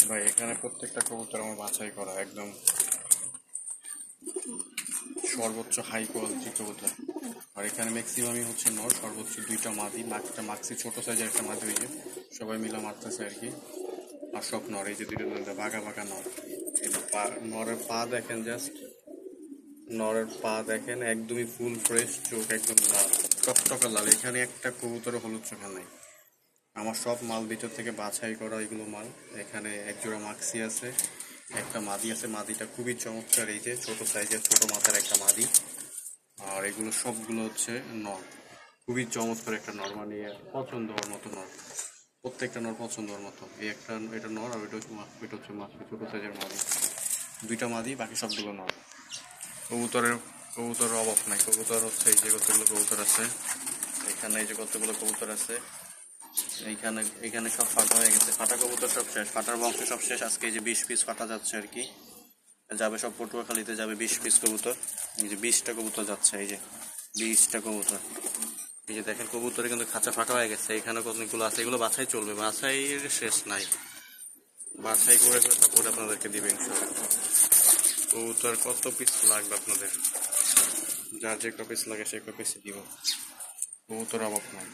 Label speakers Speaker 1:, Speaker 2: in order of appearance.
Speaker 1: ভাই এখানে প্রত্যেকটা কবুতর আমার বাছাই করা একদম সর্বোচ্চ হাই কোয়ালিটি কবুতর। আর এখানে ম্যাক্সিমামই হচ্ছে নর, সর্বোচ্চ 2টা মাদি, একটা মাক্সি ছোট সাইজের একটা মাদি হয়েছে, সবাই মিলে মারতেছে আর কি। আর সব নর, এই যে 2টা বাঘা বাঘা নর। এই নরের পা দেখেন, জাস্ট নরের পা দেখেন, একদমই ফুল ফ্রেশ, চোখ একদম লাল, টকটকা লাল। এখানে একটা কবুতরও হলুদ চোখে নাই। আমার সব মাল ভিতর থেকে বাছাই করা এগুলো মাল। এখানে একজোড়া মাক্সি আছে, একটা মাদি আছে, মাদিটা খুবই চমৎকার, এই যে ছোট সাইজের ছোট মাথার একটা মাদি। আর এগুলো সবগুলো হচ্ছে নর, খুবই চমৎকার একটা নর, মানে পছন্দ হওয়ার মতো নর, প্রত্যেকটা নর পছন্দ হওয়ার মতো। এই একটা, এটা নর, আর ওইটা হচ্ছে মাক্সি ছোট সাইজের মাদি। 2টা মাদি, বাকি সবগুলো নর। কবুতরের অভাব নাই। কবুতর হচ্ছে এই যে কতগুলো কবুতর আছে এখানে, এই যে কতগুলো কবুতর আছে এইখানে। এখানে সব ফাটা হয়ে গেছে, ফাটা কবুতর সব শেষ, ফাটার বংশ সব শেষ। আজকে এই যে 20 পিস ফাটা যাচ্ছে আর কি, যাবে সব পটুয়াখালীতে যাবে 20 পিস কবুতর। এই যে 20টা কবুতর যাচ্ছে, এই যে 20টা কবুতর। এই যে দেখেন কবুতরে কিন্তু খাঁচা ফাঁকা হয়ে গেছে, এখানে কতগুলো আছে, এগুলো বাছাই চলবে, বাছাইয়ের শেষ নাই, বাছাই করে করে তারপরে আপনাদেরকে দিবে ইনশাআল্লাহ। কবুতর কত পিস লাগবে আপনাদের, যার যে ক পিস লাগে সে ক পিস দিব, কবুতর অভাব নাই।